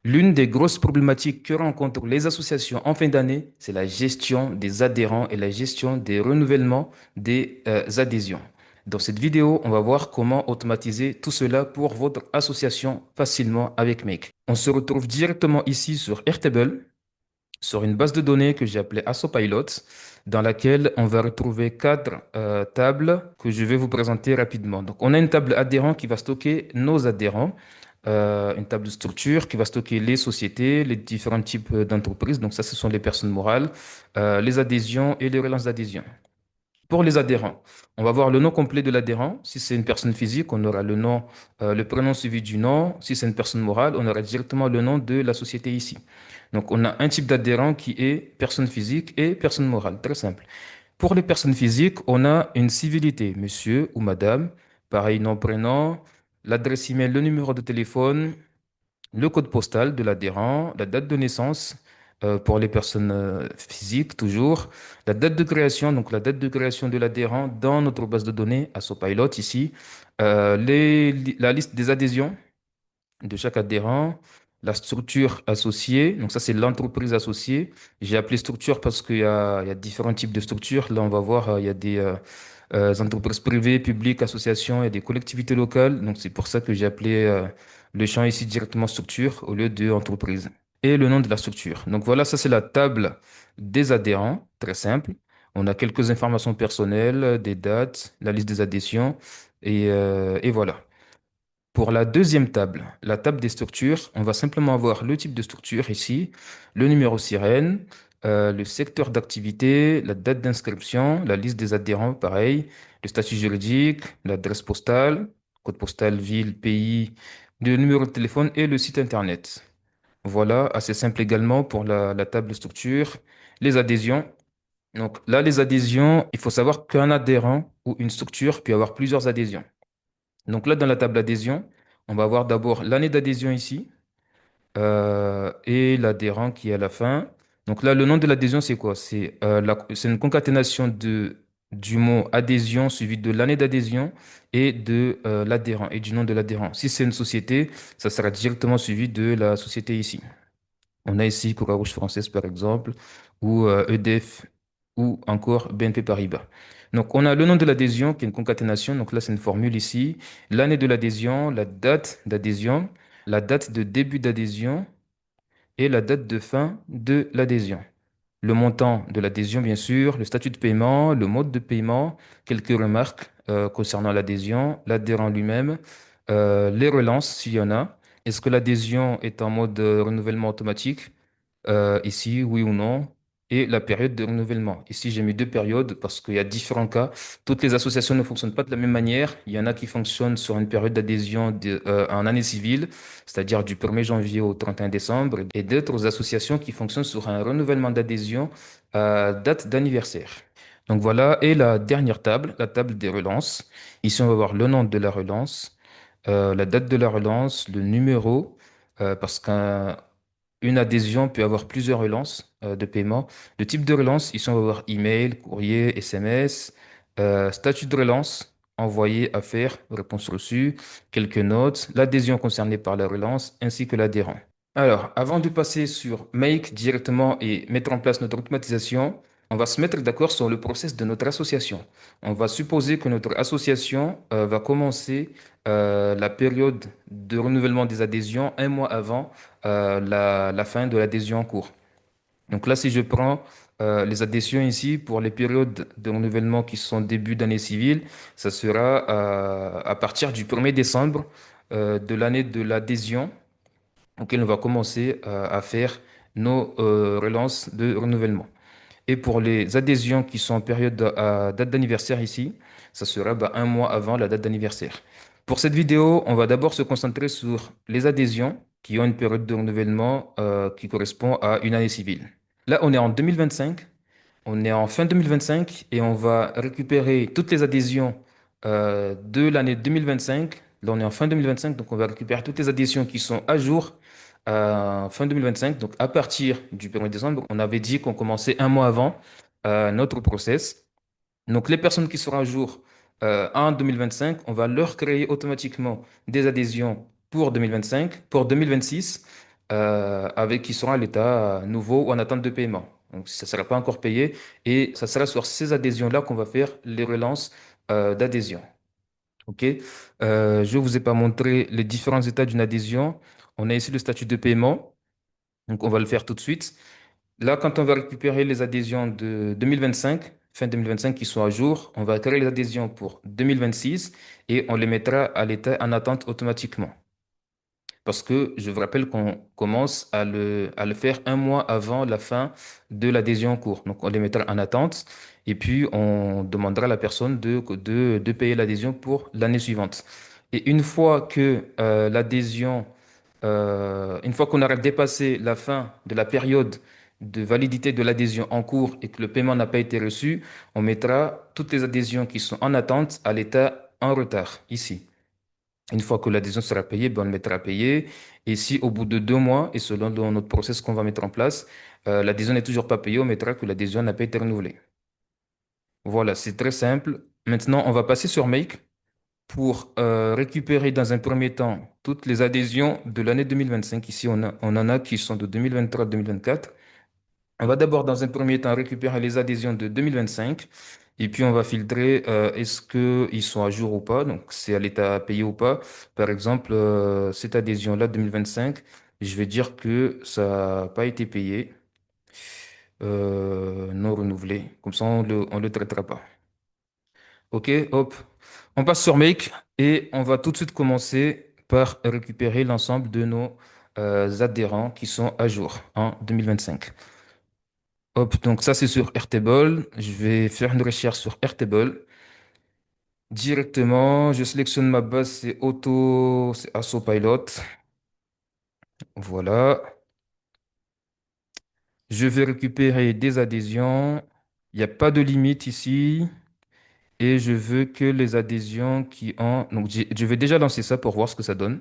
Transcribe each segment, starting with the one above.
L'une des grosses problématiques que rencontrent les associations en fin d'année, c'est la gestion des adhérents et la gestion des renouvellements des adhésions. Dans cette vidéo, on va voir comment automatiser tout cela pour votre association facilement avec Make. On se retrouve directement ici sur Airtable, sur une base de données que j'ai appelée AssoPilot, dans laquelle on va retrouver quatre tables que je vais vous présenter rapidement. Donc, on a une table adhérent qui va stocker nos adhérents, une table de structure qui va stocker les sociétés, les différents types d'entreprises. Donc, ça, ce sont les personnes morales, les adhésions et les relances d'adhésion. Pour les adhérents, on va voir le nom complet de l'adhérent. Si c'est une personne physique, on aura le nom, le prénom suivi du nom. Si c'est une personne morale, on aura directement le nom de la société ici. Donc, on a un type d'adhérent qui est personne physique et personne morale. Très simple. Pour les personnes physiques, on a une civilité, monsieur ou madame, pareil nom, prénom, l'adresse email, le numéro de téléphone, le code postal de l'adhérent, la date de naissance pour les personnes physiques toujours, la date de création, donc la date de création de l'adhérent dans notre base de données AssoPilot ici, la liste des adhésions de chaque adhérent, la structure associée, donc ça c'est l'entreprise associée. J'ai appelé structure parce qu'il y a différents types de structures. Là on va voir, il y a des entreprises privées, publiques, associations et des collectivités locales. Donc c'est pour ça que j'ai appelé le champ ici directement structure au lieu de entreprise. Et le nom de la structure. Donc voilà, ça c'est la table des adhérents, très simple. On a quelques informations personnelles, des dates, la liste des adhésions et voilà. Pour la deuxième table, la table des structures, on va simplement avoir le type de structure ici, le numéro sirène, le secteur d'activité, la date d'inscription, la liste des adhérents, pareil, le statut juridique, l'adresse postale, code postal, ville, pays, le numéro de téléphone et le site internet. Voilà, assez simple également pour la table de structure. Les adhésions. Donc là, les adhésions, il faut savoir qu'un adhérent ou une structure peut avoir plusieurs adhésions. Donc là, dans la table adhésion, on va avoir d'abord l'année d'adhésion ici et l'adhérent qui est à la fin. Donc là, le nom de l'adhésion, c'est quoi? C'est une concaténation du mot adhésion suivi de l'année d'adhésion et de l'adhérent et du nom de l'adhérent. Si c'est une société, ça sera directement suivi de la société ici. On a ici Croix-Rouge française, par exemple, ou EDF, ou encore BNP Paribas. Donc, on a le nom de l'adhésion qui est une concaténation. Donc là, c'est une formule ici. L'année de l'adhésion, la date d'adhésion, la date de début d'adhésion et la date de fin de l'adhésion. Le montant de l'adhésion, bien sûr, le statut de paiement, le mode de paiement, quelques remarques concernant l'adhésion, l'adhérent lui-même, les relances s'il y en a. Est-ce que l'adhésion est en mode renouvellement automatique? Ici, oui ou non? Et la période de renouvellement. Ici, j'ai mis deux périodes parce qu'il y a différents cas. Toutes les associations ne fonctionnent pas de la même manière. Il y en a qui fonctionnent sur une période d'adhésion en année civile, c'est-à-dire du 1er janvier au 31 décembre, et d'autres associations qui fonctionnent sur un renouvellement d'adhésion à date d'anniversaire. Donc voilà, et la dernière table, la table des relances. Ici, on va voir le nom de la relance, la date de la relance, le numéro, parce qu'une adhésion peut avoir plusieurs relances de paiement. Le type de relance, ici, on va voir email, courrier, SMS, statut de relance, envoyé à faire, réponse reçue, quelques notes, l'adhésion concernée par la relance, ainsi que l'adhérent. Alors, avant de passer sur Make directement et mettre en place notre automatisation, on va se mettre d'accord sur le process de notre association. On va supposer que notre association va commencer la période de renouvellement des adhésions un mois avant la fin de l'adhésion en cours. Donc là, si je prends les adhésions ici pour les périodes de renouvellement qui sont début d'année civile, ça sera à partir du 1er décembre de l'année de l'adhésion auquel on va commencer à faire nos relances de renouvellement. Et pour les adhésions qui sont en période à date d'anniversaire ici, ça sera un mois avant la date d'anniversaire. Pour cette vidéo, on va d'abord se concentrer sur les adhésions qui ont une période de renouvellement qui correspond à une année civile. Là, on est en 2025, on est en fin 2025 et on va récupérer toutes les adhésions de l'année 2025. Là, on est en fin 2025, donc on va récupérer toutes les adhésions qui sont à jour fin 2025. Donc, à partir du 1er décembre, on avait dit qu'on commençait un mois avant notre process. Donc, les personnes qui seront à jour en 2025, on va leur créer automatiquement des adhésions pour 2025, pour 2026 avec qui seront à l'état nouveau ou en attente de paiement. Donc, ça ne sera pas encore payé et ça sera sur ces adhésions-là qu'on va faire les relances d'adhésion. OK? Je ne vous ai pas montré les différents états d'une adhésion. On a ici le statut de paiement. Donc, on va le faire tout de suite. Là, quand on va récupérer les adhésions de 2025, fin 2025 qui sont à jour, on va créer les adhésions pour 2026 et on les mettra à l'état en attente automatiquement. Parce que je vous rappelle qu'on commence à le faire un mois avant la fin de l'adhésion en cours. Donc, on les mettra en attente et puis on demandera à la personne de payer l'adhésion pour l'année suivante. Et une fois que une fois qu'on aura dépassé la fin de la période de validité de l'adhésion en cours et que le paiement n'a pas été reçu, on mettra toutes les adhésions qui sont en attente à l'état en retard ici. Une fois que l'adhésion sera payée, ben, on le mettra à payer. Et si au bout de 2 mois, et selon notre process qu'on va mettre en place, l'adhésion n'est toujours pas payée, on mettra que l'adhésion n'a pas été renouvelée. Voilà, c'est très simple. Maintenant, on va passer sur Make pour récupérer dans un premier temps toutes les adhésions de l'année 2025. Ici, on en a qui sont de 2023 à 2024. On va d'abord, dans un premier temps, récupérer les adhésions de 2025 et puis on va filtrer est-ce qu'ils sont à jour ou pas, donc c'est à l'état payé ou pas. Par exemple, cette adhésion-là 2025, je vais dire que ça n'a pas été payé, non renouvelé. Comme ça, on le traitera pas. OK, hop. On passe sur Make et on va tout de suite commencer par récupérer l'ensemble de nos adhérents qui sont à jour en 2025. Hop, donc ça c'est sur Airtable. Je vais faire une recherche sur Airtable. Directement, je sélectionne ma base, c'est AssoPilot. Voilà. Je vais récupérer des adhésions. Il n'y a pas de limite ici. Et je veux que les adhésions qui ont... Donc je vais déjà lancer ça pour voir ce que ça donne.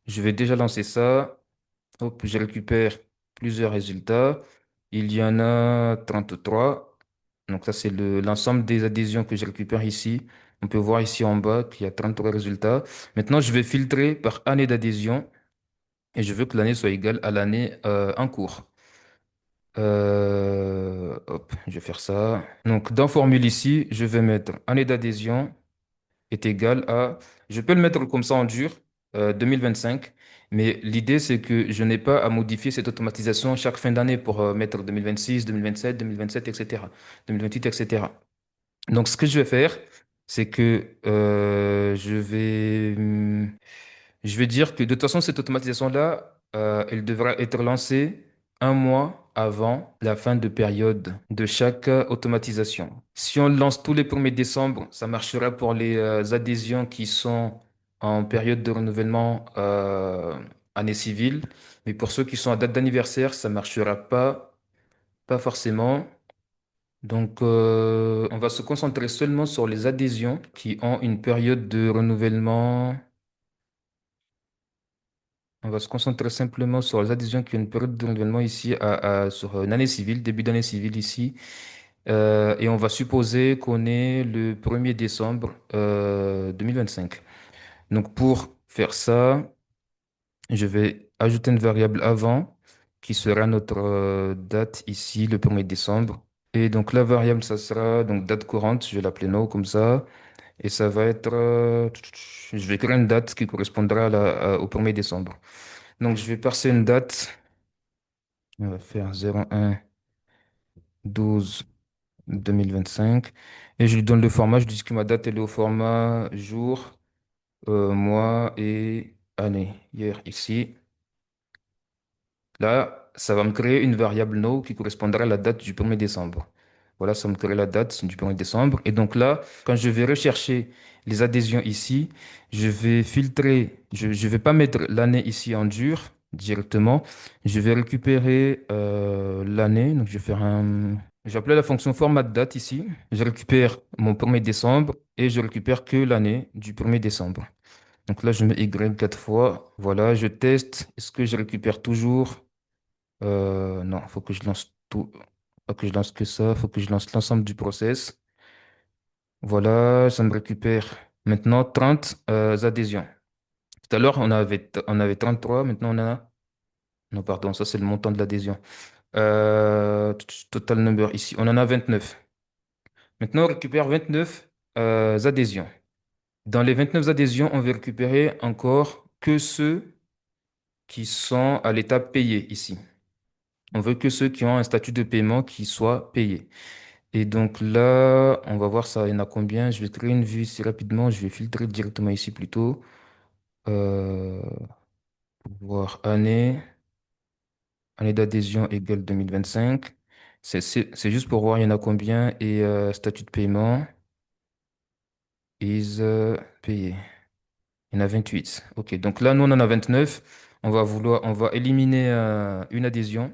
Je vais déjà lancer ça. Hop, je récupère plusieurs résultats. Il y en a 33. Donc ça, c'est l'ensemble des adhésions que je récupère ici. On peut voir ici en bas qu'il y a 33 résultats. Maintenant, je vais filtrer par année d'adhésion et je veux que l'année soit égale à l'année en cours. Hop, je vais faire ça. Donc, dans formule ici, je vais mettre année d'adhésion est égal à... Je peux le mettre comme ça en dur, 2025, mais l'idée, c'est que je n'ai pas à modifier cette automatisation chaque fin d'année pour mettre 2026, 2027, 2027, etc., 2028, etc. Donc, ce que je vais faire, c'est que je vais dire que de toute façon, cette automatisation-là, elle devra être lancée un mois avant la fin de période de chaque automatisation. Si on le lance tous les 1er décembre, ça marchera pour les adhésions qui sont en période de renouvellement année civile. Mais pour ceux qui sont à date d'anniversaire, ça marchera pas forcément. Donc, on va se concentrer seulement sur les adhésions qui ont une période de renouvellement. On va se concentrer simplement sur les adhésions qui ont une période de renouvellement ici, sur une année civile, début d'année civile ici. Et on va supposer qu'on est le 1er décembre 2025. Donc, pour faire ça, je vais ajouter une variable avant qui sera notre date ici, le 1er décembre. Et donc, la variable, ça sera donc date courante, je vais l'appeler no comme ça. Et ça va être... je vais créer une date qui correspondra au 1er décembre. Donc, je vais passer une date. On va faire 01-12-2025. Et je lui donne le format. Je dis que ma date elle est au format jour, mois et année. Hier, ici. Là, ça va me créer une variable no qui correspondra à la date du 1er décembre. Voilà, ça me crée la date du 1er décembre. Et donc là, quand je vais rechercher les adhésions ici, je vais filtrer, je ne vais pas mettre l'année ici en dur directement. Je vais récupérer l'année. Donc je vais faire un... Je vais appeler la fonction format date ici. Je récupère mon 1er décembre et je récupère que l'année du 1er décembre. Donc là, je mets Y 4 fois. Voilà, je teste. Est-ce que je récupère toujours? Non, faut que je lance tout. Faut que je lance que ça. Faut que je lance l'ensemble du process. Voilà, ça me récupère maintenant 30 adhésions. Tout à l'heure, on avait 33, maintenant on a... Non, pardon, ça c'est le montant de l'adhésion. Total number ici, on en a 29. Maintenant, on récupère 29 adhésions. Dans les 29 adhésions, on va récupérer encore que ceux qui sont à l'étape payé ici. On veut que ceux qui ont un statut de paiement qui soient payés. Et donc là, on va voir ça, il y en a combien. Je vais créer une vue ici rapidement. Je vais filtrer directement ici plutôt. Euh, pour voir année d'adhésion égale 2025. C'est juste pour voir il y en a combien. Et statut de paiement is payé. Il y en a 28. OK, donc là, nous, on en a 29. On va éliminer une adhésion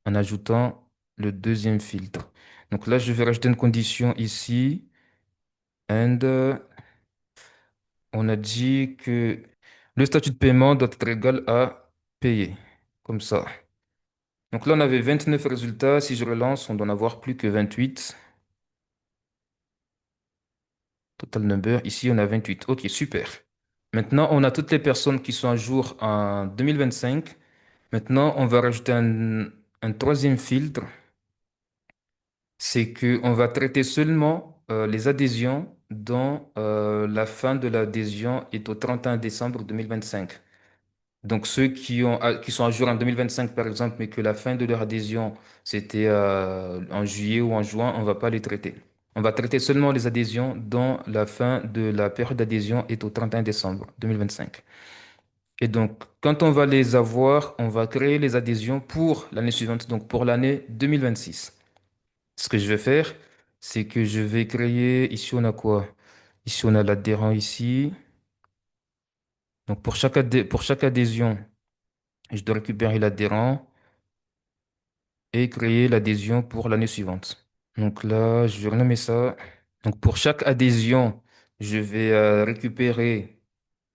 en ajoutant le deuxième filtre. Donc là, je vais rajouter une condition ici. And on a dit que le statut de paiement doit être égal à payer. Comme ça. Donc là, on avait 29 résultats. Si je relance, on doit en avoir plus que 28. Total number. Ici, on a 28. OK, super. Maintenant, on a toutes les personnes qui sont à jour en 2025. Maintenant, on va rajouter un troisième filtre. C'est qu'on va traiter seulement les adhésions dont la fin de l'adhésion est au 31 décembre 2025. Donc ceux qui sont à jour en 2025, par exemple, mais que la fin de leur adhésion, c'était en juillet ou en juin, on ne va pas les traiter. On va traiter seulement les adhésions dont la fin de la période d'adhésion est au 31 décembre 2025. Et donc, quand on va les avoir, on va créer les adhésions pour l'année suivante, donc pour l'année 2026. Ce que je vais faire, c'est que je vais créer, ici on a quoi? Ici on a l'adhérent ici. Donc pour chaque adhésion, je dois récupérer l'adhérent et créer l'adhésion pour l'année suivante. Donc là, je vais renommer ça. Donc pour chaque adhésion, je vais récupérer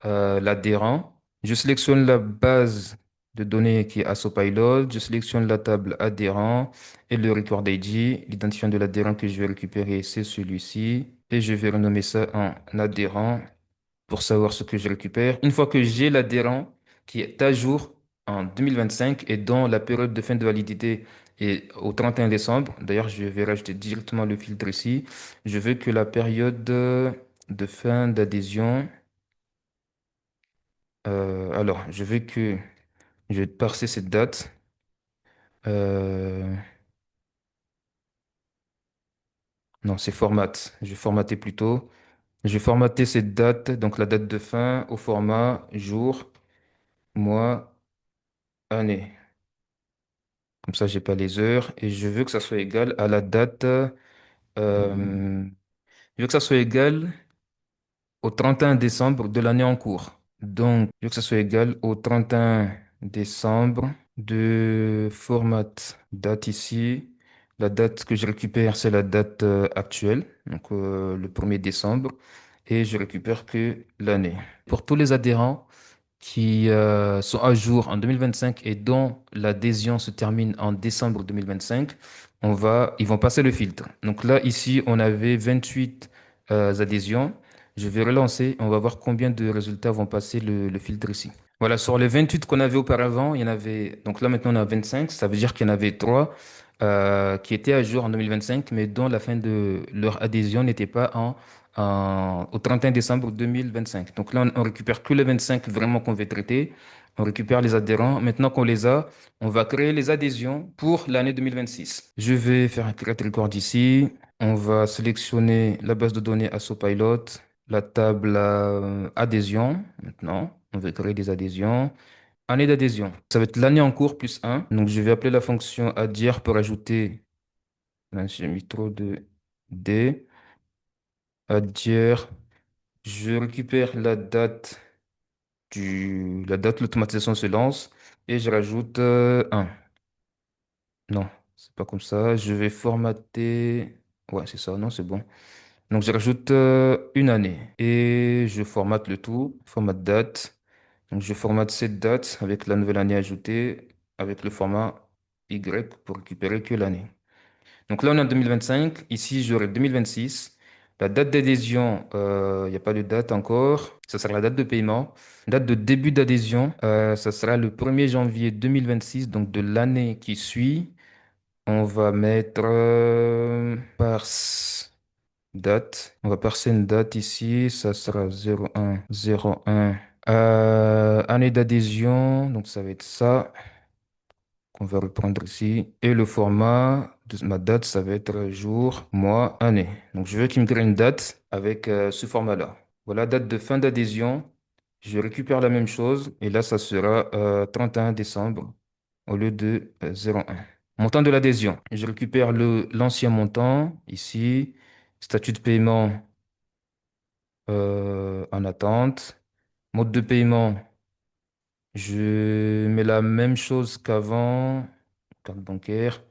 l'adhérent. Je sélectionne la base de données qui est AssoPilot. Je sélectionne la table adhérent et le record ID. L'identifiant de l'adhérent que je vais récupérer, c'est celui-ci. Et je vais renommer ça en adhérent pour savoir ce que je récupère. Une fois que j'ai l'adhérent qui est à jour en 2025 et dont la période de fin de validité est au 31 décembre, d'ailleurs, je vais rajouter directement le filtre ici. Je veux que la période de fin d'adhésion, alors, je vais parser cette date. Euh, non, c'est format. Je vais formater plutôt. Je vais formater cette date, donc la date de fin, au format jour, mois, année. Comme ça, j'ai pas les heures. Et je veux que ça soit égal à la date. Je veux que ça soit égal au 31 décembre de l'année en cours. Donc, je veux que ça soit égal au 31 décembre de format date ici. La date que je récupère, c'est la date actuelle, donc le 1er décembre. Et je récupère que l'année. Pour tous les adhérents qui sont à jour en 2025 et dont l'adhésion se termine en décembre 2025, ils vont passer le filtre. Donc là, ici, on avait 28 adhésions. Je vais relancer. On va voir combien de résultats vont passer le filtre ici. Voilà, sur les 28 qu'on avait auparavant, il y en avait. Donc là, maintenant, on a 25. Ça veut dire qu'il y en avait 3 qui étaient à jour en 2025, mais dont la fin de leur adhésion n'était pas au 31 décembre 2025. Donc là, on récupère que les 25 vraiment qu'on veut traiter. On récupère les adhérents. Maintenant qu'on les a, on va créer les adhésions pour l'année 2026. Je vais faire un create record ici. On va sélectionner la base de données AssoPilot, la table adhésion. Maintenant, on va créer des adhésions. Année d'adhésion. Ça va être l'année en cours plus 1. Donc, je vais appeler la fonction adhere pour ajouter. Là, j'ai mis trop de D. Adhere. Je récupère la date, l'automatisation se lance et je rajoute 1. Non, c'est pas comme ça. Je vais formater. Ouais, c'est ça. Non, c'est bon. Donc, je rajoute une année et je formate le tout. Format date. Donc, je formate cette date avec la nouvelle année ajoutée avec le format Y pour récupérer que l'année. Donc là, on est en 2025. Ici, j'aurai 2026. La date d'adhésion, il n'y a pas de date encore. Ça sera la date de paiement. Date de début d'adhésion, ça sera le 1er janvier 2026, donc de l'année qui suit. On va mettre date. On va passer une date ici. Ça sera 01 01. Année d'adhésion, donc ça va être ça qu'on va reprendre ici. Et le format de ma date, ça va être jour, mois, année. Donc je veux qu'il me crée une date avec ce format-là. Voilà, date de fin d'adhésion. Je récupère la même chose et là, ça sera 31 décembre au lieu de 01. Montant de l'adhésion. Je récupère l'ancien montant ici. Statut de paiement en attente. Mode de paiement. Je mets la même chose qu'avant. Carte bancaire.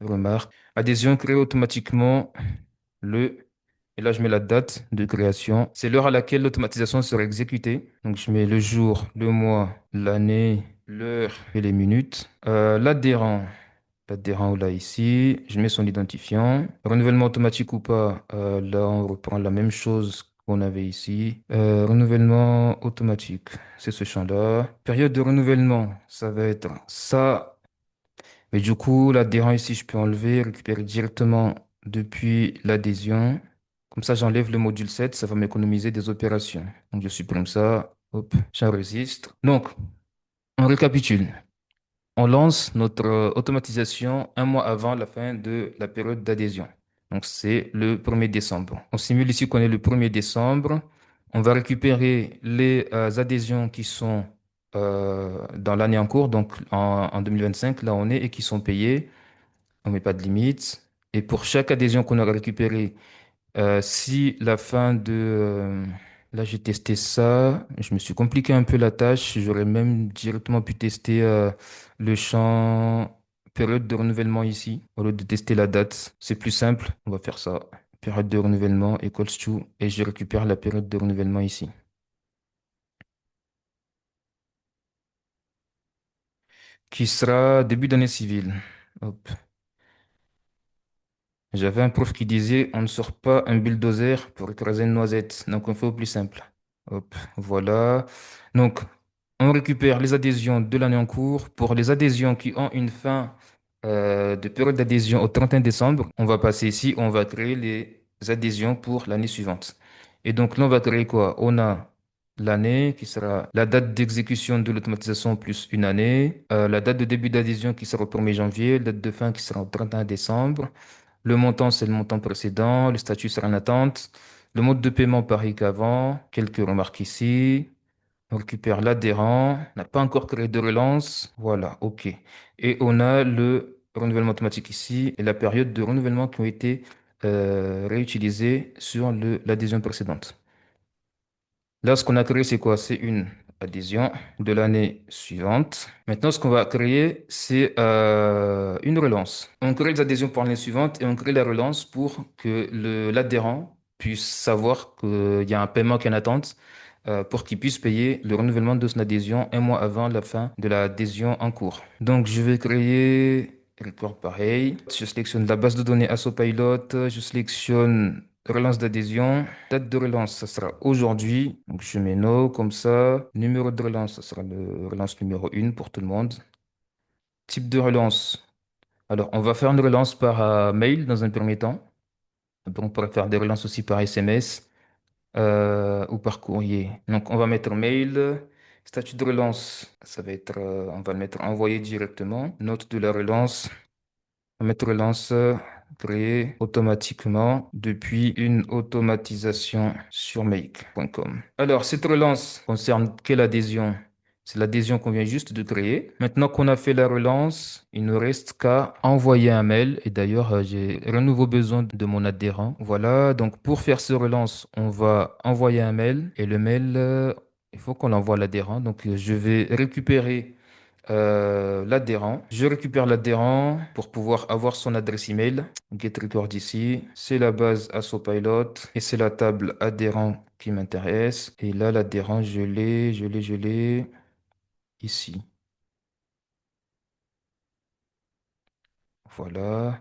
Remarque. Adhésion créée automatiquement le. Et là, je mets la date de création. C'est l'heure à laquelle l'automatisation sera exécutée. Donc, je mets le jour, le mois, l'année, l'heure et les minutes. L'adhérent. L'adhérent, là, ici. Je mets son identifiant. Renouvellement automatique ou pas. Là, on reprend la même chose qu'on avait ici. Renouvellement automatique. C'est ce champ-là. Période de renouvellement. Ça va être ça. Mais du coup, l'adhérent ici, je peux enlever, récupérer directement depuis l'adhésion. Comme ça, j'enlève le module 7, ça va m'économiser des opérations. Donc, je supprime ça, hop, j'enregistre. Donc, on récapitule. On lance notre automatisation un mois avant la fin de la période d'adhésion. Donc, c'est le 1er décembre. On simule ici qu'on est le 1er décembre. On va récupérer les adhésions qui sont dans l'année en cours, donc en 2025, là on est, et qui sont payées. On met pas de limite. Et pour chaque adhésion qu'on aura récupérée, si la fin de... là, j'ai testé ça. Je me suis compliqué un peu la tâche. J'aurais même directement pu tester le champ période de renouvellement ici, au lieu de tester la date. C'est plus simple. On va faire ça. Période de renouvellement equals to. Et je récupère la période de renouvellement ici, qui sera début d'année civile. Hop. J'avais un prof qui disait, on ne sort pas un bulldozer pour écraser une noisette. Donc, on fait au plus simple. Hop, voilà. Donc, on récupère les adhésions de l'année en cours. Pour les adhésions qui ont une fin de période d'adhésion au 31 décembre, on va passer ici, on va créer les adhésions pour l'année suivante. Et donc, là, on va créer quoi? On a l'année qui sera la date d'exécution de l'automatisation plus une année, la date de début d'adhésion qui sera au 1er janvier, la date de fin qui sera au 31 décembre. Le montant, c'est le montant précédent. Le statut sera en attente. Le mode de paiement pareil qu'avant. Quelques remarques ici. On récupère l'adhérent. On n'a pas encore créé de relance. Voilà, OK. Et on a le renouvellement automatique ici et la période de renouvellement qui ont été réutilisées sur l'adhésion précédente. Là, ce qu'on a créé, c'est quoi? C'est une adhésion de l'année suivante. Maintenant, ce qu'on va créer, c'est une relance. On crée les adhésions pour l'année suivante et on crée la relance pour que l'adhérent puisse savoir qu'il y a un paiement qui est en attente pour qu'il puisse payer le renouvellement de son adhésion un mois avant la fin de l'adhésion en cours. Donc, je vais créer record pareil. Je sélectionne la base de données AssoPilot. Je sélectionne relance d'adhésion. Date de relance, ça sera aujourd'hui. Donc, je mets no comme ça. Numéro de relance, ça sera le relance numéro 1 pour tout le monde. Type de relance. Alors, on va faire une relance par mail dans un premier temps. Donc, on pourrait faire des relances aussi par SMS ou par courrier. Donc, on va mettre mail. Statut de relance, ça va être, on va le mettre envoyé directement. Note de la relance. Mettre relance créée automatiquement depuis une automatisation sur make.com. Alors, cette relance concerne quelle adhésion? C'est l'adhésion qu'on vient juste de créer. Maintenant qu'on a fait la relance, il ne reste qu'à envoyer un mail. Et d'ailleurs, j'ai un nouveau besoin de mon adhérent. Voilà, donc pour faire cette relance, on va envoyer un mail. Et le mail, il faut qu'on l'envoie à l'adhérent. Donc, je vais récupérer l'adhérent. Je récupère l'adhérent pour pouvoir avoir son adresse email. Get record ici. C'est la base AssoPilot et c'est la table adhérent qui m'intéresse. Et là, l'adhérent, je l'ai ici. Voilà.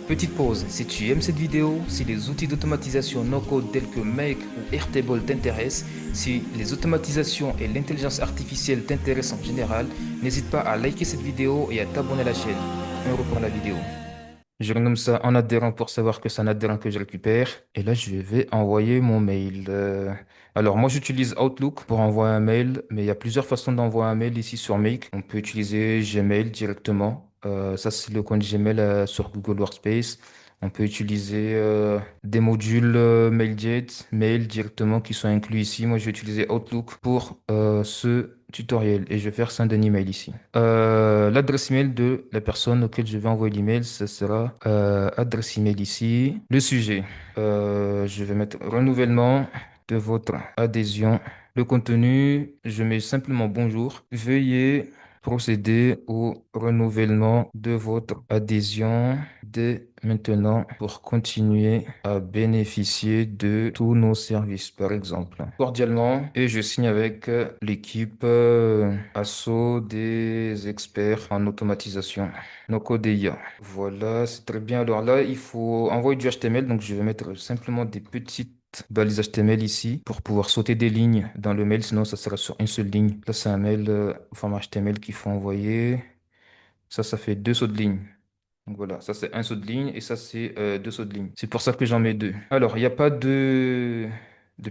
Petite pause, si tu aimes cette vidéo, si les outils d'automatisation no-code tels que Make ou Airtable t'intéressent, si les automatisations et l'intelligence artificielle t'intéressent en général, n'hésite pas à liker cette vidéo et à t'abonner à la chaîne. On reprend la vidéo. Je renomme ça en adhérent pour savoir que c'est un adhérent que je récupère. Et là, je vais envoyer mon mail. Alors, moi, j'utilise Outlook pour envoyer un mail, mais il y a plusieurs façons d'envoyer un mail ici sur Make. On peut utiliser Gmail directement. Ça, c'est le compte Gmail sur Google Workspace. On peut utiliser des modules MailJet, Mail directement qui sont inclus ici. Moi, je vais utiliser Outlook pour ce tutoriel et je vais faire ça d'un email ici. L'adresse email de la personne auquel je vais envoyer l'email, ce sera adresse email ici. Le sujet, je vais mettre renouvellement de votre adhésion. Le contenu, je mets simplement bonjour. Veuillez procéder au renouvellement de votre adhésion dès maintenant pour continuer à bénéficier de tous nos services, par exemple. Cordialement, et je signe avec l'équipe ASSO des experts en automatisation. Nocodeia. Voilà, c'est très bien. Alors là, il faut envoyer du HTML, donc je vais mettre simplement des petites balises HTML ici pour pouvoir sauter des lignes dans le mail, sinon ça sera sur une seule ligne. Là, c'est un mail au format HTML qu'il faut envoyer. Ça fait deux sauts de ligne. Donc voilà, ça c'est un saut de ligne et ça c'est deux sauts de ligne. C'est pour ça que j'en mets deux. Alors, il n'y a pas de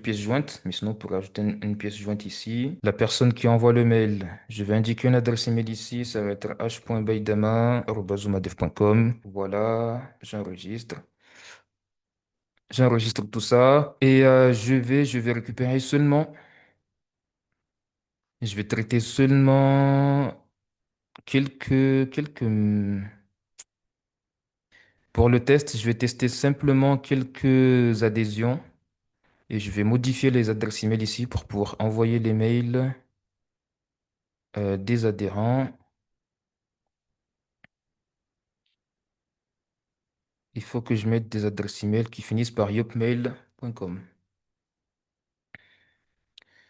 pièce jointe, mais sinon on pourrait ajouter une pièce jointe ici. La personne qui envoie le mail, je vais indiquer une adresse email ici, ça va être h.baydama@zoomadev.com. Voilà, j'enregistre. J'enregistre tout ça et je vais récupérer seulement, je vais traiter seulement quelques. Pour le test, je vais tester simplement quelques adhésions et je vais modifier les adresses email ici pour pouvoir envoyer les mails des adhérents. Il faut que je mette des adresses email qui finissent par yopmail.com.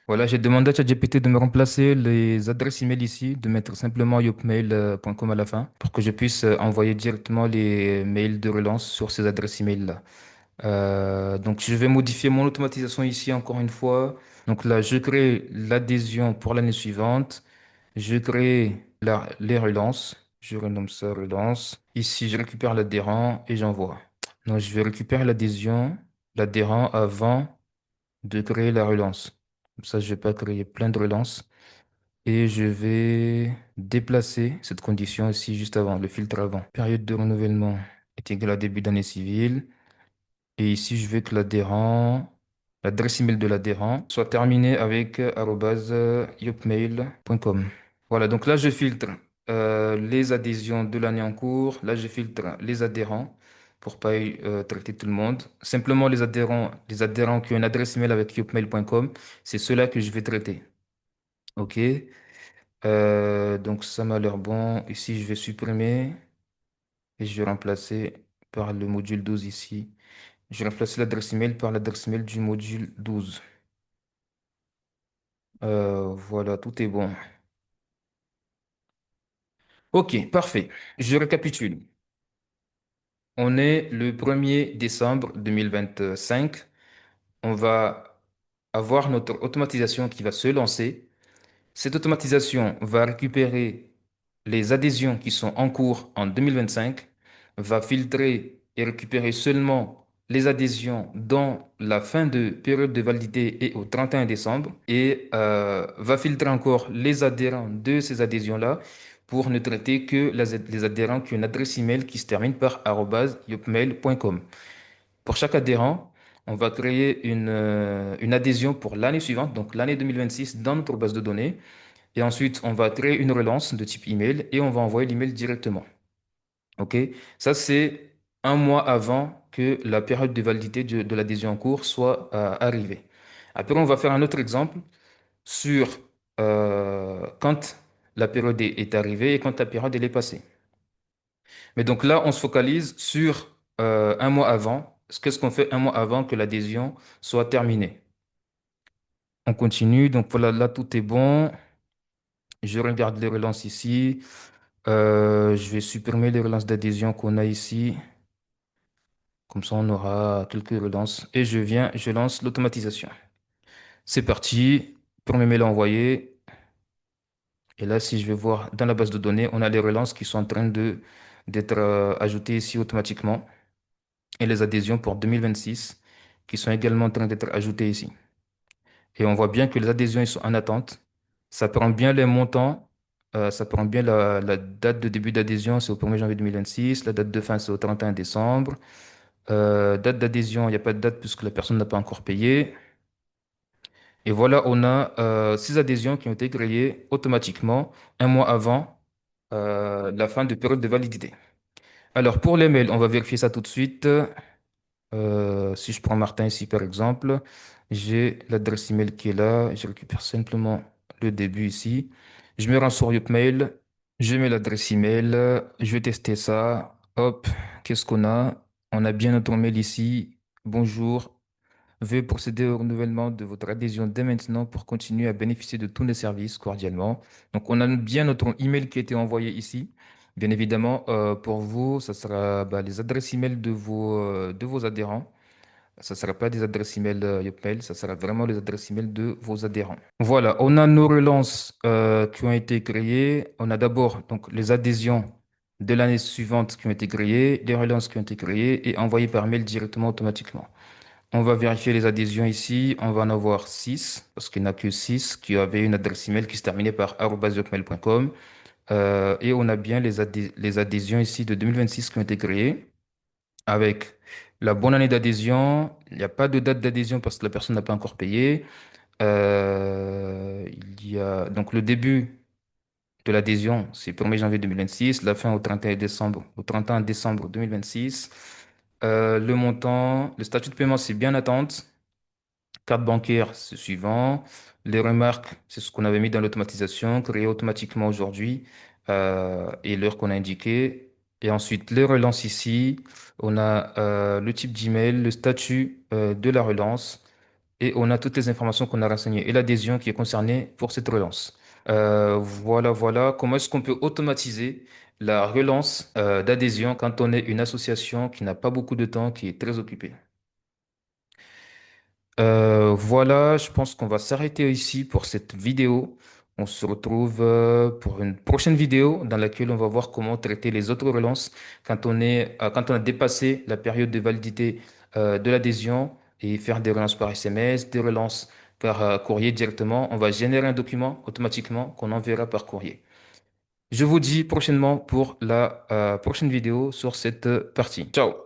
Voilà, j'ai demandé à ChatGPT de me remplacer les adresses email ici, de mettre simplement yopmail.com à la fin pour que je puisse envoyer directement les mails de relance sur ces adresses email-là. Donc, je vais modifier mon automatisation ici encore une fois. Donc là, je crée l'adhésion pour l'année suivante. Je crée les relances. Je renomme ça relance. Ici, je récupère l'adhérent et j'envoie. Donc, je vais récupérer l'adhérent avant de créer la relance. Comme ça, je ne vais pas créer plein de relances. Et je vais déplacer cette condition ici juste avant, le filtre avant. Période de renouvellement est égale à début d'année civile. Et ici, je veux que l'adresse email de l'adhérent soit terminée avec @yopmail.com. Voilà, donc là, je filtre les adhésions de l'année en cours. Là, je filtre les adhérents pour pas traiter tout le monde. Simplement les adhérents qui ont une adresse email avec yopmail.com, c'est ceux-là que je vais traiter. OK. Donc ça m'a l'air bon. Ici, je vais supprimer et je vais remplacer par le module 12 ici. Je vais remplacer l'adresse email par l'adresse email du module 12. Voilà, tout est bon. OK, parfait. Je récapitule. On est le 1er décembre 2025. On va avoir notre automatisation qui va se lancer. Cette automatisation va récupérer les adhésions qui sont en cours en 2025, va filtrer et récupérer seulement les adhésions dont la fin de période de validité est au 31 décembre et va filtrer encore les adhérents de ces adhésions-là pour ne traiter que les adhérents qui ont une adresse email qui se termine par @yopmail.com. Pour chaque adhérent, on va créer une adhésion pour l'année suivante, donc l'année 2026, dans notre base de données. Et ensuite, on va créer une relance de type email et on va envoyer l'email directement. OK? Ça, c'est un mois avant que la période de validité de l'adhésion en cours soit arrivée. Après, on va faire un autre exemple sur quand la période est arrivée et quand la période elle est passée. Mais donc là, on se focalise sur un mois avant. Qu'est-ce qu'on fait un mois avant que l'adhésion soit terminée? On continue. Donc voilà, là, tout est bon. Je regarde les relances ici. Je vais supprimer les relances d'adhésion qu'on a ici. Comme ça, on aura quelques relances. Et je lance l'automatisation. C'est parti. Premier mail envoyé. Et là, si je vais voir dans la base de données, on a les relances qui sont en train d'être ajoutées ici automatiquement. Et les adhésions pour 2026 qui sont également en train d'être ajoutées ici. Et on voit bien que les adhésions ils sont en attente. Ça prend bien les montants. Ça prend bien la date de début d'adhésion, c'est au 1er janvier 2026. La date de fin, c'est au 31 décembre. Date d'adhésion, il n'y a pas de date puisque la personne n'a pas encore payé. Et voilà, on a 6 adhésions qui ont été créées automatiquement un mois avant la fin de période de validité. Alors, pour les mails, on va vérifier ça tout de suite. Si je prends Martin ici, par exemple, j'ai l'adresse email qui est là. Je récupère simplement le début ici. Je me rends sur Yopmail. Je mets l'adresse email. Je vais tester ça. Hop, qu'est-ce qu'on a? On a bien notre mail ici. Bonjour. Veuillez procéder au renouvellement de votre adhésion dès maintenant pour continuer à bénéficier de tous les services cordialement. Donc, on a bien notre email qui a été envoyé ici. Bien évidemment, pour vous, ça sera les adresses email de vos adhérents. Ça ne sera pas des adresses email Yopmail, ça sera vraiment les adresses email de vos adhérents. Voilà, on a nos relances qui ont été créées. On a d'abord donc les adhésions de l'année suivante qui ont été créées, les relances qui ont été créées et envoyées par mail directement automatiquement. On va vérifier les adhésions ici. On va en avoir 6 parce qu'il n'y en a que 6 qui avaient une adresse email qui se terminait par @yotmail.com. Et on a bien les adhésions ici de 2026 qui ont été créées avec la bonne année d'adhésion. Il n'y a pas de date d'adhésion parce que la personne n'a pas encore payé. Il y a donc le début de l'adhésion, c'est 1er janvier 2026, la fin au 31 décembre 2026. Le montant, le statut de paiement, c'est bien attente. Carte bancaire, c'est suivant. Les remarques, c'est ce qu'on avait mis dans l'automatisation, créé automatiquement aujourd'hui et l'heure qu'on a indiquée. Et ensuite, les relances ici. On a le type d'email, le statut de la relance et on a toutes les informations qu'on a renseignées et l'adhésion qui est concernée pour cette relance. Voilà. Comment est-ce qu'on peut automatiser la relance d'adhésion quand on est une association qui n'a pas beaucoup de temps, qui est très occupée? Voilà, je pense qu'on va s'arrêter ici pour cette vidéo. On se retrouve pour une prochaine vidéo dans laquelle on va voir comment traiter les autres relances quand on a dépassé la période de validité de l'adhésion et faire des relances par SMS, des relances par courrier directement. On va générer un document automatiquement qu'on enverra par courrier. Je vous dis prochainement pour la prochaine vidéo sur cette partie. Ciao!